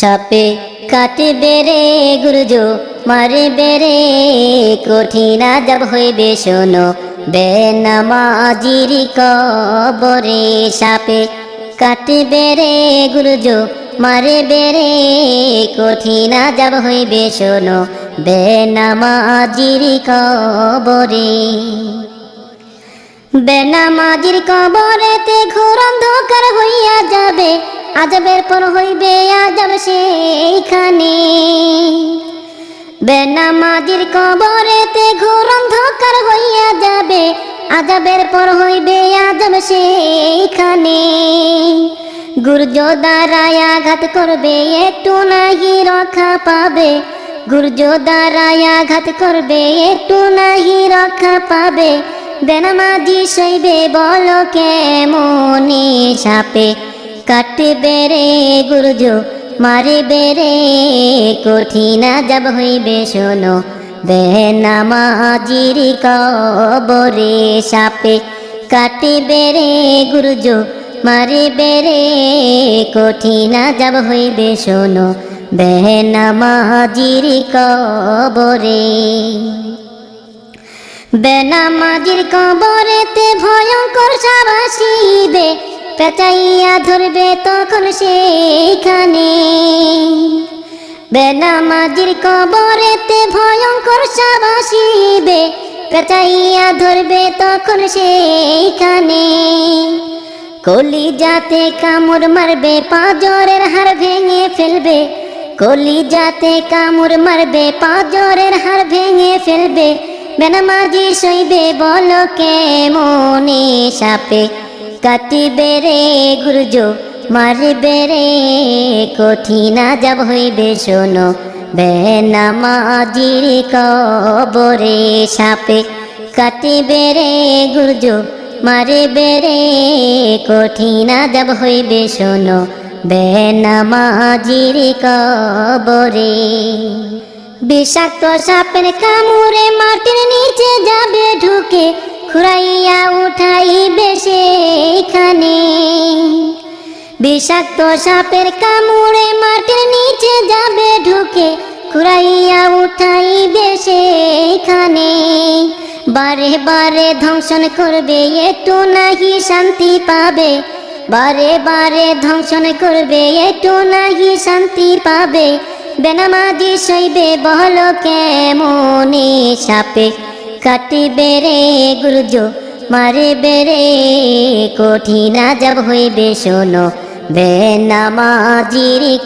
সাপে কাটবে রে গুরুজো মারবে রে কঠিন আযাব হইবে শোনো বেনামাজির কবরে। সাপে কাটবে রে গুরুজো মারবে রে কঠিন আযাব হইবে শোনো বেনামাজির কবরে। বেনামাজির কবরেতে ঘোর অন্ধকার হইয়া যাবে, আযাবের পর হইবে আযাব সেইখানে। বেনামাজির কবরেতে ঘোর অন্ধকার হইয়া যাবে, আযাবের পর হইবে আযাব সেইখানে। গুর্জ দ্বারায় আঘাত করবে একটু নাহি রক্ষা পাবে, গুর্জ দ্বারায় আঘাত করবে একটু নাহি রক্ষা পাবে। বেনামাজি সইবে বলো কেমনে। সাপে কাটবে রে গুর্জ মারবে রে কঠিন আযাব হইবে শোনো বেনামাজির কবরে। সাপে কাটবে রে গুর্জ মারবে রে কঠিন আযাব হইবে শোনো বেনামাজির কবরে। বেনামাজির কবরেতে ভয়ঙ্কর সাপ আসিবে, পেঁচাইয়া ধরবে তখন সেইখানে। বেনামাজির কবরেতে ভয়ঙ্কর সাপ আসিবে, পেঁচাইয়া ধরবে তখন সেইখানে। কলিজাতে কামড় মারবে পাঁজরের হাড় ভেঙে ফেলবে, কলিজাতে কামড় মারবে পাঁজরের হাড় ভেঙে ফেলবে। বেনামাজি সইবে বলো কেমনে। সাপে কাটবে রে গুর্জ মারবে রে কঠিন আযাব হইবে শোনো বেনামাজির কবরে। সাপে কাটবে রে গুর্জ মারবে রে কঠিন আযাব হইবে শোনো বেনামাজির কবরে। বিষাক্ত সাপের কামড়ে মাটির নিচে যাবে ঢুকে, খুঁড়াইয়া উঠাইবে সেইখানে। বিষাক্ত সাপের কামড়ে মাটির নিচে যাবে ঢুকে, খুঁড়াইয়া উঠাইবে সেইখানে। বারে বারে ধ্বংসন করবে একটু নাহি শান্তি পাবে, বারে বারে ধ্বংসন করবে একটু নাহি শান্তি পাবে। বেনামাজি সইবে বলো কেমনে। সাপে কাটবে রে গুর্জ মারবে রে কঠিন আযাব হইবে শোনো বেনামাজির